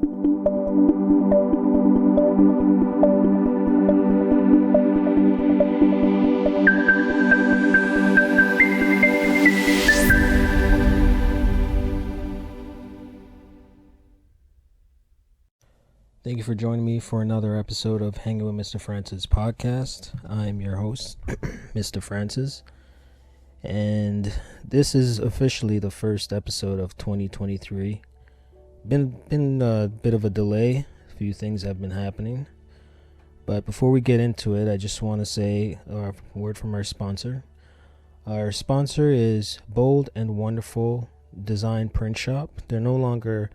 Thank you for joining me for another episode of Hangin with Mr. Francis podcast. I'm your host, Mr. Francis, and this is officially the first episode of 2023. Been a bit of a delay. A few things have been happening, but before we get into it, I just want to say a word from our sponsor. Our sponsor is Bold and Wonderful Design Printshop. They're no longer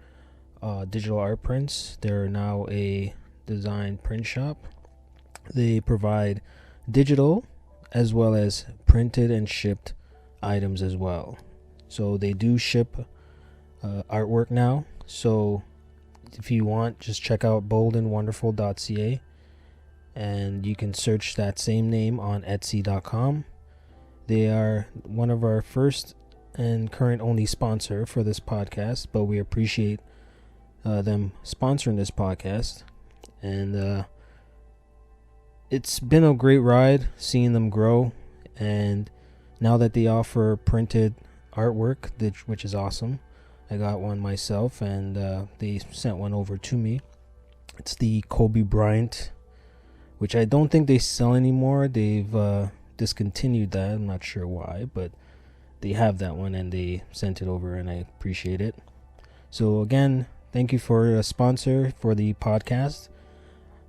digital art prints. They're now a design print shop. They provide digital as well as printed and shipped items as well. So they do ship artwork now. So if you want, just check out boldandwonderful.ca and you can search that same name on etsy.com. They are one of our first and current only sponsor for this podcast, but we appreciate them sponsoring this podcast, and it's been a great ride seeing them grow. And now that they offer printed artwork, which is awesome, I got one myself, and they sent one over to me. It's the Kobe Bryant, which I don't think they sell anymore. They've discontinued that. I'm not sure why, but they have that one and they sent it over, and I appreciate it. So again, thank you for a sponsor for the podcast,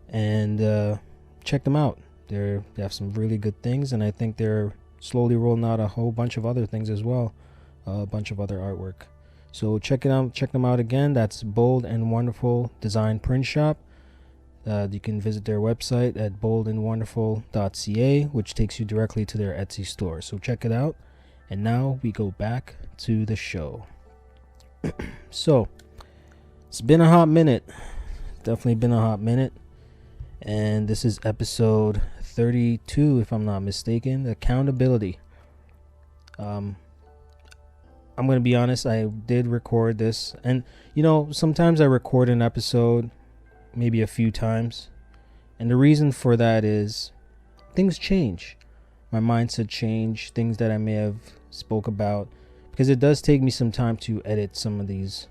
and check them out. They have some really good things, and I think they're slowly rolling out a whole bunch of other things as well, a bunch of other artwork. So check them out again. That's Bold and Wonderful Design Print Shop. You can visit their website at boldandwonderful.ca, which takes you directly to their Etsy store. So check it out. And now we go back to the show. So it's been a hot minute. Definitely been a hot minute. And this is episode 32, if I'm not mistaken. Accountability. I'm going to be honest, I did record this. And, sometimes I record an episode maybe a few times. And the reason for that is things change. My mindset changed. Things that I may have spoke about. Because it does take me some time to edit some of these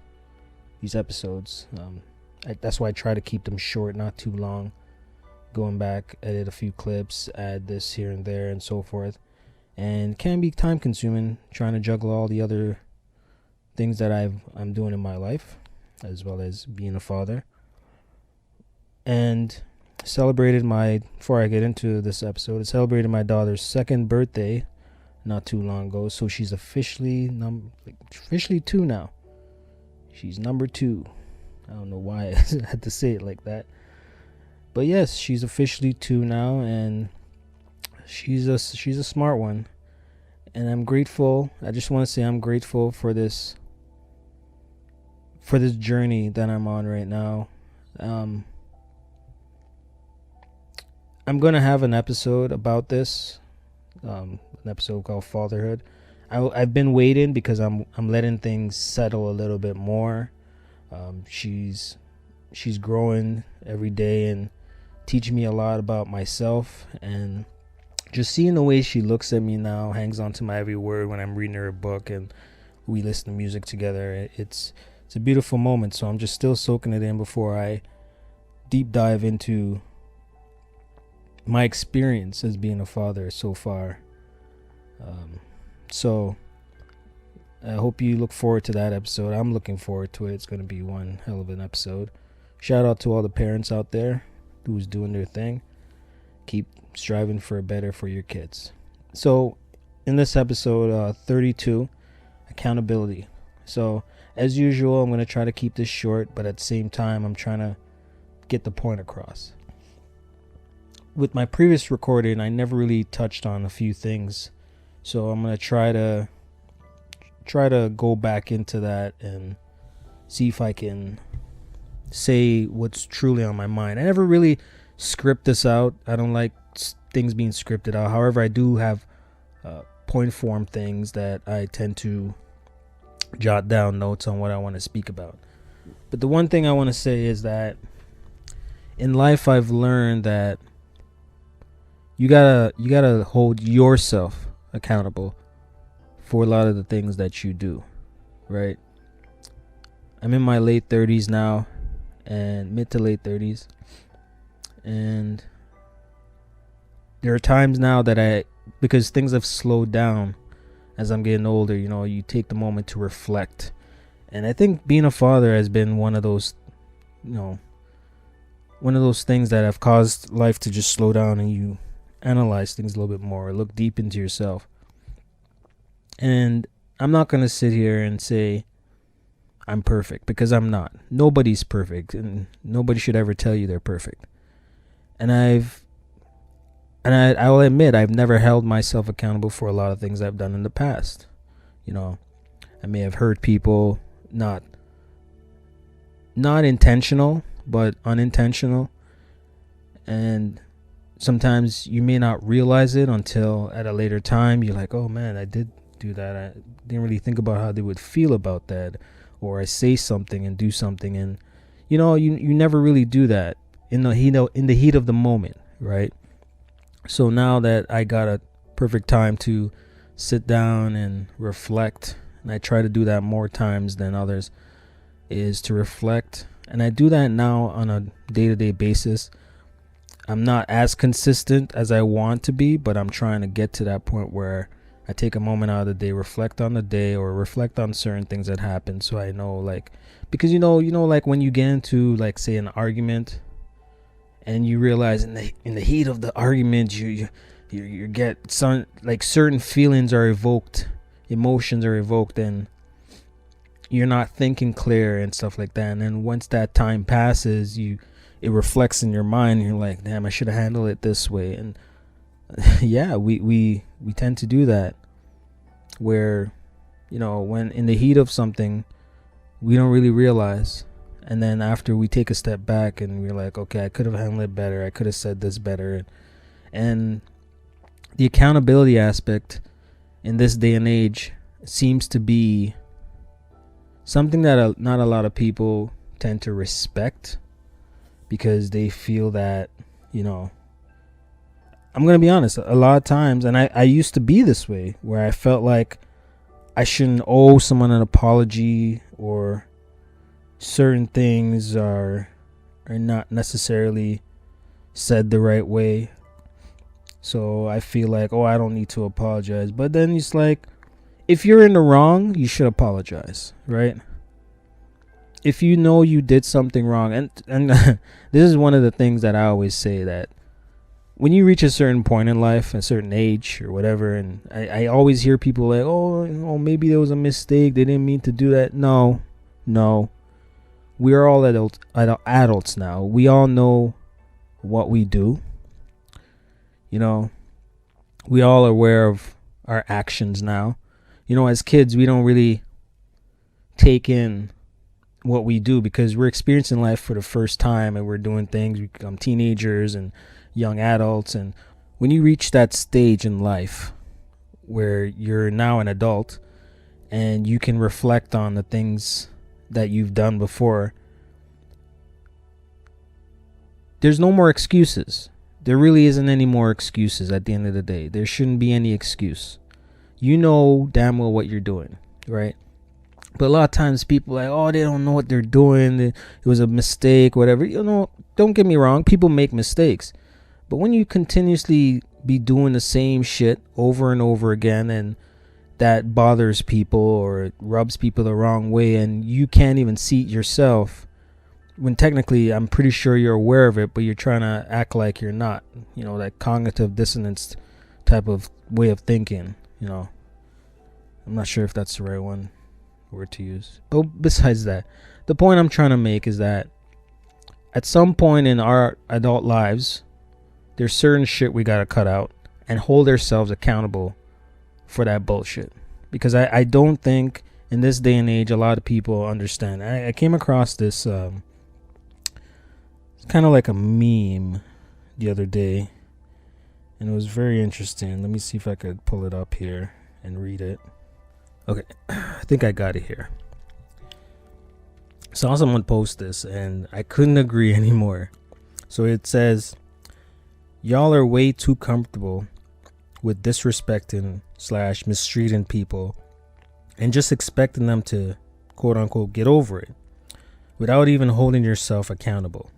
episodes. That's why I try to keep them short, not too long. Going back, edit a few clips, add this here and there, and so forth. And it can be time consuming trying to juggle all the other things that I'm doing in my life, as well as being a father. And before I get into this episode, I celebrated my daughter's second birthday not too long ago. So she's officially 2 now. She's number 2. I don't know why I had to say it like that. But yes, she's officially 2 now, and she's a smart one. And I'm grateful. I just want to say I'm grateful for this journey that I'm on right now. I'm going to have an episode about this. An episode called Fatherhood. I've been waiting because I'm letting things settle a little bit more. She's growing every day and teaching me a lot about myself, and just seeing the way she looks at me now, hangs on to my every word when I'm reading her a book and we listen to music together. It's a beautiful moment. So I'm just still soaking it in before I deep dive into my experience as being a father so far. So I hope you look forward to that episode. I'm looking forward to it. It's going to be one hell of an episode. Shout out to all the parents out there who's doing their thing. Keep striving for better for your kids. So in this episode 32, accountability. So as usual, I'm going to try to keep this short, but at the same time, I'm trying to get the point across. With my previous recording, I never really touched on a few things. So I'm going to try to go back into that and see if I can say what's truly on my mind. I never really script this out. I don't like things being scripted out. However, I do have point form things that I tend to jot down notes on what I want to speak about. But the one thing I want to say is that in life I've learned that you gotta hold yourself accountable for a lot of the things that you do, right? I'm in my late 30s now, and mid to late 30s, and there are times now that because things have slowed down as I'm getting older, you take the moment to reflect. And I think being a father has been one of those things that have caused life to just slow down, and you analyze things a little bit more, look deep into yourself. And I'm not going to sit here and say I'm perfect, because I'm not. Nobody's perfect, and nobody should ever tell you they're perfect. And I will admit I've never held myself accountable for a lot of things I've done in the past. I may have hurt people, not intentional, but unintentional. And sometimes you may not realize it until at a later time you're like, oh man, I did do that. I didn't really think about how they would feel about that. Or I say something and do something, and you never really do that in the heat of the moment, right? So now that I got a perfect time to sit down and reflect, and I try to do that more times than others, is to reflect. And I do that now on a day-to-day basis. I'm not as consistent as I want to be, but I'm trying to get to that point where I take a moment out of the day, reflect on the day, or reflect on certain things that happened, so I know, because like when you get into, like, say, an argument, and you realize in the heat of the argument you get some, like, certain feelings are evoked, emotions are evoked, and you're not thinking clear and stuff like that. And then once that time passes, it reflects in your mind, and you're like, damn, I should have handled it this way. And yeah, we tend to do that, where when in the heat of something we don't really realize, and then after we take a step back and we're like, okay, I could have handled it better, I could have said this better. And the accountability aspect in this day and age seems to be something that not a lot of people tend to respect, because they feel that, I'm going to be honest, a lot of times, and I used to be this way, where I felt like I shouldn't owe someone an apology, or certain things are not necessarily said the right way. So I feel like, I don't need to apologize. But then it's like, if you're in the wrong, you should apologize, right? If you know you did something wrong, and this is one of the things that I always say, that when you reach a certain point in life, a certain age or whatever, and I always hear people like, maybe there was a mistake, they didn't mean to do that. No. We are all adults now. We all know what we do. We all are aware of our actions now. As kids, we don't really take in what we do, because we're experiencing life for the first time, and we're doing things. We become teenagers and young adults, and when you reach that stage in life where you're now an adult and you can reflect on the things that you've done before, there's no more excuses. There really isn't any more excuses at the end of the day. There shouldn't be any excuse. You know damn well what you're doing, right? But a lot of times people are like, they don't know what they're doing, it was a mistake, whatever. Don't get me wrong, people make mistakes. But when you continuously be doing the same shit over and over again, and that bothers people or it rubs people the wrong way, and you can't even see it yourself, when technically I'm pretty sure you're aware of it, but you're trying to act like you're not, that cognitive dissonance type of way of thinking, I'm not sure if that's the right word to use. But besides that, the point I'm trying to make is that at some point in our adult lives, there's certain shit we gotta cut out and hold ourselves accountable for that bullshit. Because I don't think in this day and age a lot of people understand. I came across this it's kind of like a meme the other day, and it was very interesting. Let me see if I could pull it up here and read it. Okay, I think I got it here. Saw someone post this and I couldn't agree anymore. So it says, y'all are way too comfortable with disrespecting / mistreating people and just expecting them to quote unquote get over it without even holding yourself accountable.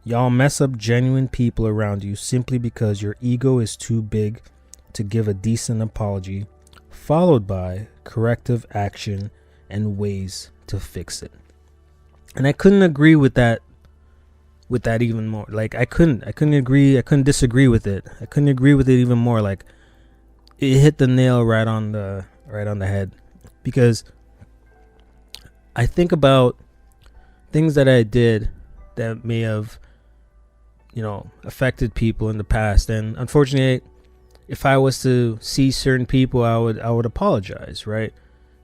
Y'all mess up genuine people around you simply because your ego is too big to give a decent apology, followed by corrective action and ways to fix it. And I couldn't agree with that even more. Like I couldn't disagree with it. I couldn't agree with it even more. Like it hit the nail right on the head, because I think about things that I did that may have, affected people in the past, and unfortunately, if I was to see certain people, I would apologize, right?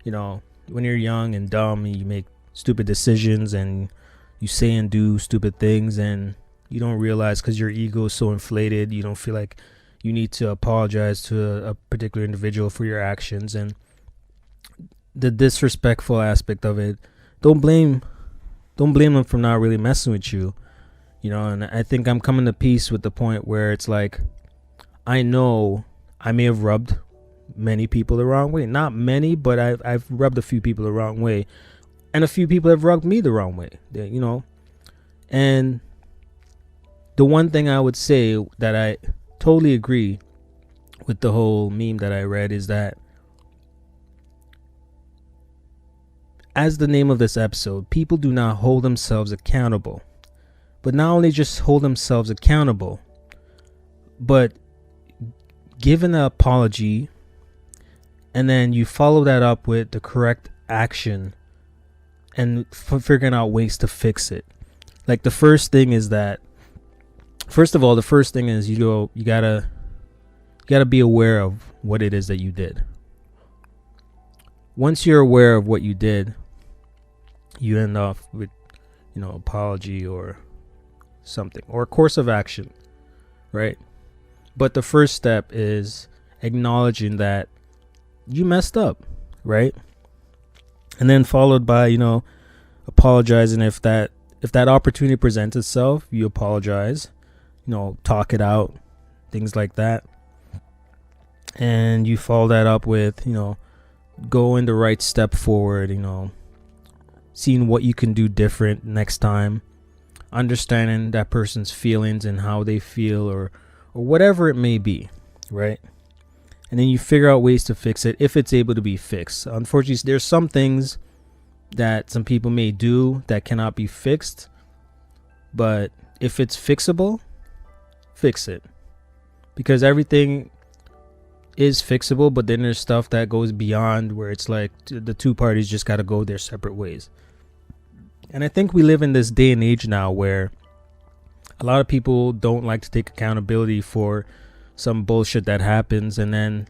When you're young and dumb, you make stupid decisions and you say and do stupid things, and you don't realize because your ego is so inflated, you don't feel like you need to apologize to a particular individual for your actions. And the disrespectful aspect of it, don't blame them for not really messing with you, and I think I'm coming to peace with the point where it's like, I know I may have rubbed many people the wrong way. Not many, but I've rubbed a few people the wrong way, and a few people have rubbed me the wrong way. And the one thing I would say that I totally agree with the whole meme that I read is that, as the name of this episode, people do not hold themselves accountable. But not only just hold themselves accountable, but give an apology, and then you follow that up with the correct action and figuring out ways to fix it. Like the first thing is that, first of all, you gotta be aware of what it is that you did. Once you're aware of what you did, you end off with, apology or something, or a course of action, right? But the first step is acknowledging that you messed up, right? And then followed by, apologizing. If that opportunity presents itself, you apologize, talk it out, things like that. And you follow that up with, going the right step forward, seeing what you can do different next time, understanding that person's feelings and how they feel, or whatever it may be, right? And then you figure out ways to fix it if it's able to be fixed. Unfortunately, there's some things that some people may do that cannot be fixed, but if it's fixable, fix it, because everything is fixable. But then there's stuff that goes beyond, where it's like the two parties just got to go their separate ways. And I think we live in this day and age now where a lot of people don't like to take accountability for some bullshit that happens, and then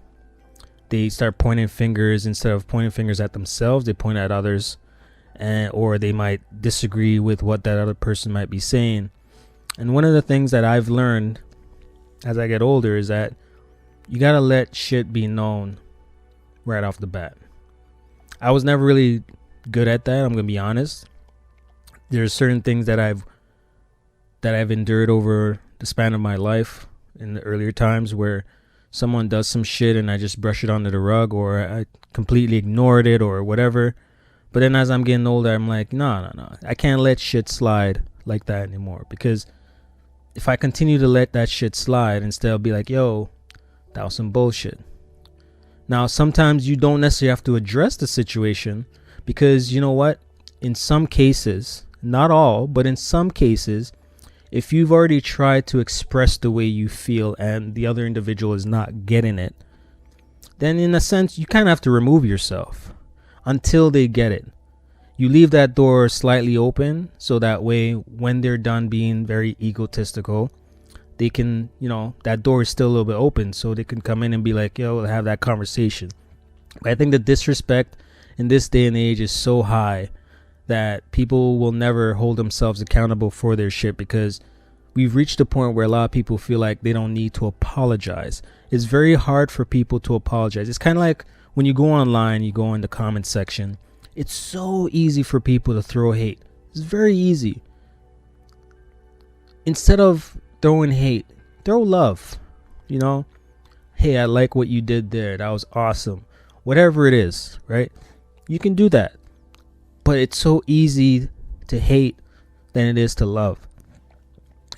they start pointing fingers. Instead of pointing fingers at themselves, they point at others, or they might disagree with what that other person might be saying. And one of the things that I've learned as I get older is that you gotta let shit be known right off the bat. I was never really good at that, I'm gonna be honest. There's certain things that I've endured over the span of my life in the earlier times where someone does some shit and I just brush it under the rug, or I completely ignored it, or whatever. But then as I'm getting older, I'm like, no. I can't let shit slide like that anymore, because if I continue to let that shit slide, instead I'll be like, yo, that was some bullshit. Now, sometimes you don't necessarily have to address the situation, because you know what? In some cases, not all, but in some cases, if you've already tried to express the way you feel and the other individual is not getting it, then in a sense, you kind of have to remove yourself until they get it. You leave that door slightly open, so that way when they're done being very egotistical, they can, that door is still a little bit open, so they can come in and be like, yo, we'll have that conversation. But I think the disrespect in this day and age is so high that people will never hold themselves accountable for their shit, because we've reached a point where a lot of people feel like they don't need to apologize. It's very hard for people to apologize. It's kind of like when you go online, you go in the comment section It's so easy for people to throw hate. It's very easy. Instead of throwing hate, throw love. You know, hey, I like what you did there. That was awesome. Whatever it is, right? You can do that. But it's so easy to hate than it is to love.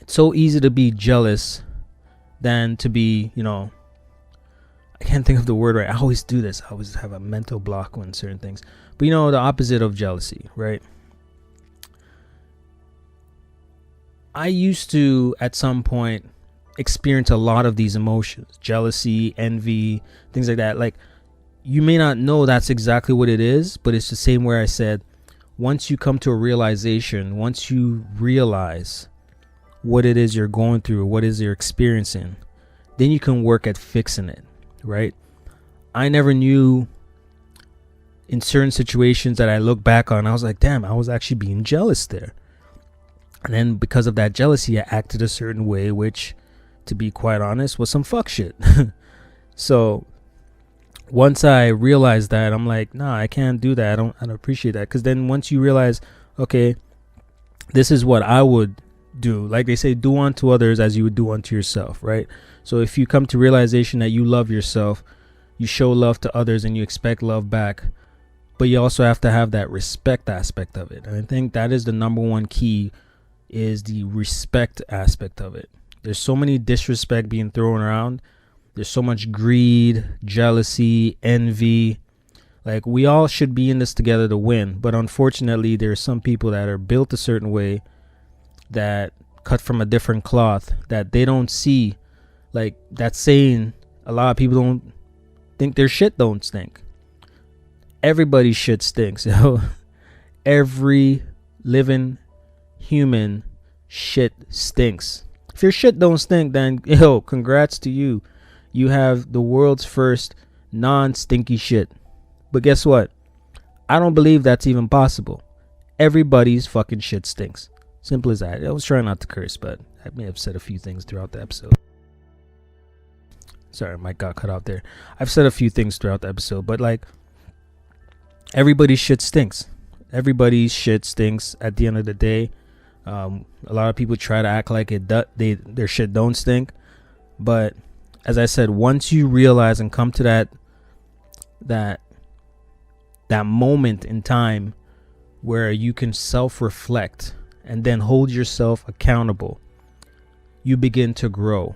It's so easy to be jealous than to be, I can't think of the word right. I always do this. I always have a mental block on certain things. But the opposite of jealousy, right? I used to, at some point, experience a lot of these emotions. Jealousy, envy, things like that. Like, you may not know that's exactly what it is, but it's the same way I said, once you come to a realization, once you realize what it is you're going through, what it is you're experiencing, then you can work at fixing it, right? I never knew in certain situations that I look back on, I was like, damn, I was actually being jealous there. And then because of that jealousy, I acted a certain way, which, to be quite honest, was some fuck shit. So once I realized that, I'm like, nah, I can't do that. I don't appreciate that. Because then once you realize, okay, this is what I would do. Like they say, do unto others as you would do unto yourself, right? So if you come to realization that you love yourself, you show love to others and you expect love back, but you also have to have that respect aspect of it. And I think that is the number one key, is the respect aspect of it. There's so many disrespect being thrown around. There's so much greed, jealousy, envy. Like, we all should be in this together to win. But unfortunately, there are some people that are built a certain way, that cut from a different cloth, that they don't see. Like that saying, a lot of people don't think their shit don't stink. Everybody's shit stinks. Every living human shit stinks. If your shit don't stink, then congrats to you. You have the world's first non-stinky shit. But guess what? I don't believe that's even possible. Everybody's fucking shit stinks. Simple as that. I was trying not to curse, but I may have said a few things throughout the episode. Sorry, my mic got cut out there. I've said a few things throughout the episode, but like, everybody's shit stinks. Everybody's shit stinks at the end of the day. A lot of people try to act like their shit don't stink, but as I said, once you realize and come to that moment in time where you can self-reflect and then hold yourself accountable, you begin to grow.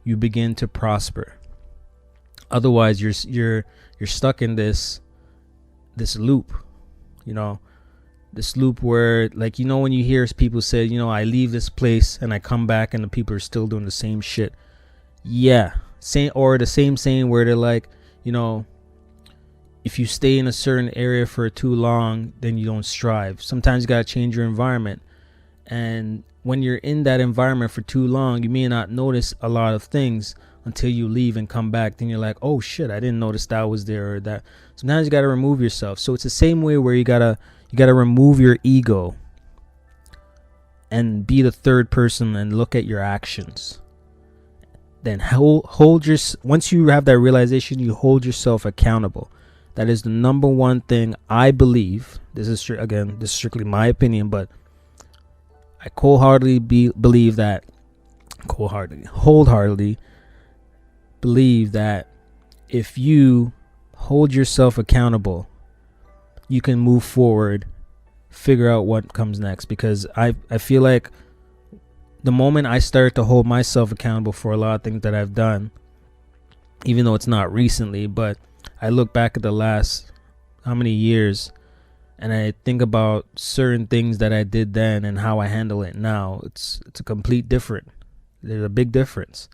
You begin to prosper. Otherwise, you're stuck in this loop, this loop where, like, when you hear people say, I leave this place and I come back and the people are still doing the same shit. Yeah, the same saying where they're like, if you stay in a certain area for too long, then you don't strive. Sometimes you gotta change your environment, and when you're in that environment for too long, you may not notice a lot of things until you leave and come back. Then you're like, oh shit, I didn't notice that was there or that. Sometimes you gotta remove yourself. So it's the same way where you gotta remove your ego and be the third person and look at your actions. Then once you have that realization, you hold yourself accountable. That is the number one thing I believe. This is strictly my opinion, but I wholeheartedly believe that if you hold yourself accountable, you can move forward, figure out what comes next. Because I feel like the moment I start to hold myself accountable for a lot of things that I've done, even though it's not recently, but I look back at the last how many years and I think about certain things that I did then and how I handle it now, it's a complete different. There's a big difference.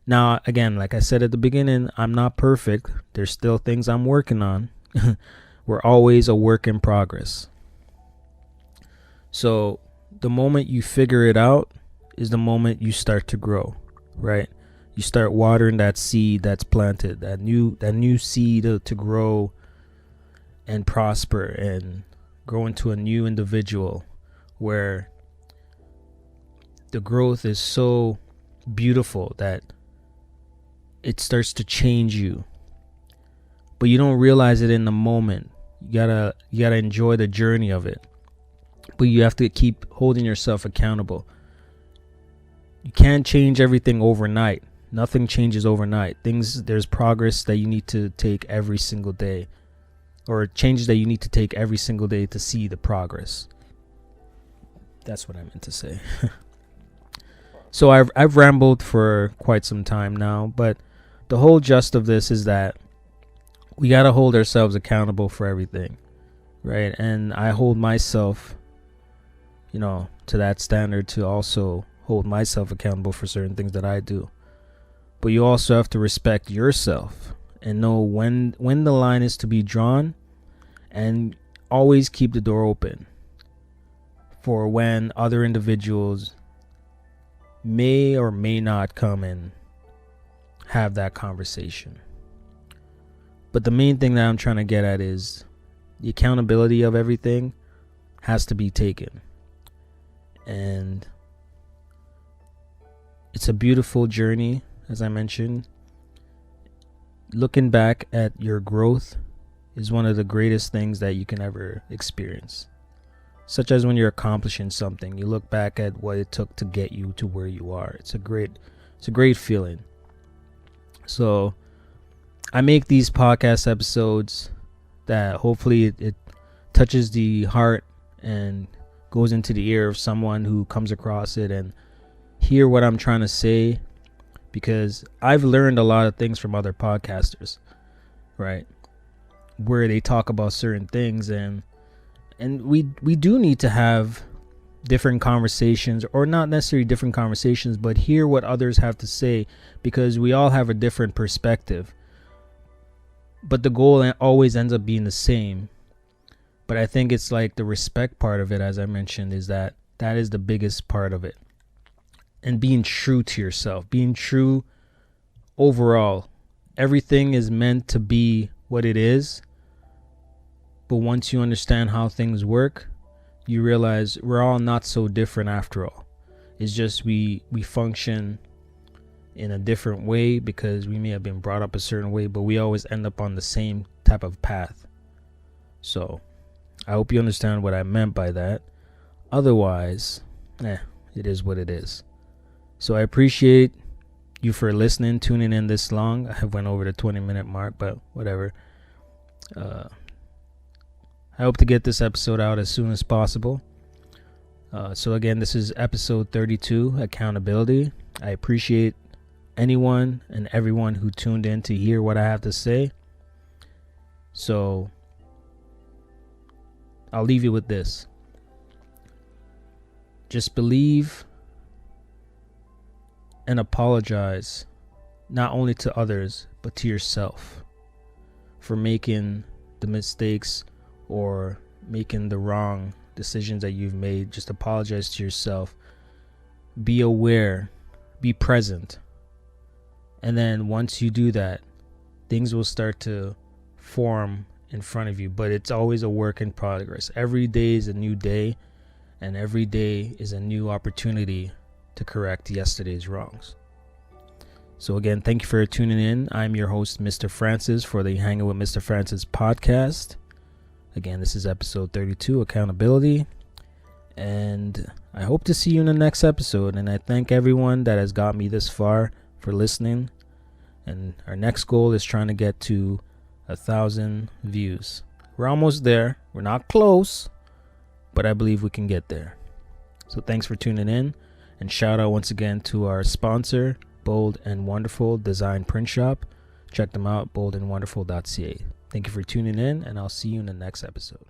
Now, again, like I said at the beginning, I'm not perfect. There's still things I'm working on. We're always a work in progress. So the moment you figure it out is the moment you start to grow, right? You start watering that seed that's planted, that new seed to grow and prosper and grow into a new individual, where the growth is so beautiful that it starts to change you. But you don't realize it in the moment. You gotta enjoy the journey of it, but you have to keep holding yourself accountable. You can't change everything overnight. Nothing changes overnight. There's progress that you need to take every single day, or changes that you need to take every single day to see the progress. That's what I meant to say. So I've rambled for quite some time now, but the whole gist of this is that we got to hold ourselves accountable for everything, right? And I hold myself, to that standard, to also hold myself accountable for certain things that I do. But you also have to respect yourself and know when the line is to be drawn, and always keep the door open for when other individuals may or may not come and have that conversation. But the main thing that I'm trying to get at is the accountability of everything has to be taken. And it's a beautiful journey, as I mentioned. Looking back at your growth is one of the greatest things that you can ever experience. Such as when you're accomplishing something, you look back at what it took to get you to where you are. It's a great feeling. So I make these podcast episodes that hopefully it touches the heart and goes into the ear of someone who comes across it and hear what I'm trying to say, because I've learned a lot of things from other podcasters, right? Where they talk about certain things, and we do need to have different conversations, or not necessarily different conversations, but hear what others have to say, because we all have a different perspective. But the goal always ends up being the same. But I think it's like the respect part of it, as I mentioned, is that is the biggest part of it. And being true to yourself, being true overall. Everything is meant to be what it is. But once you understand how things work, you realize we're all not so different after all. It's just we function in a different way because we may have been brought up a certain way, but we always end up on the same type of path. So I hope you understand what I meant by that. Otherwise, it is what it is. So I appreciate you for listening, tuning in this long. I went over the 20-minute mark, but whatever. I hope to get this episode out as soon as possible. So again, this is episode 32, accountability. I appreciate anyone and everyone who tuned in to hear what I have to say. So I'll leave you with this. Just believe and apologize, not only to others, but to yourself for making the mistakes or making the wrong decisions that you've made. Just apologize to yourself. Be aware. Be present. And then once you do that, things will start to form in front of you. But it's always a work in progress. Every day is a new day, and every day is a new opportunity to correct yesterday's wrongs. So again, thank you for tuning in. I'm your host, Mr. Francis, for the Hangin with Mr. Francis podcast. Again, this is episode 32, accountability. And I hope to see you in the next episode. And I thank everyone that has got me this far for listening. And our next goal is trying to get to 1,000 views. We're almost there. We're not close, but I believe we can get there. So thanks for tuning in. And shout out once again to our sponsor, Bold and Wonderful Design Printshop. Check them out, boldandwonderful.ca. Thank you for tuning in, and I'll see you in the next episode.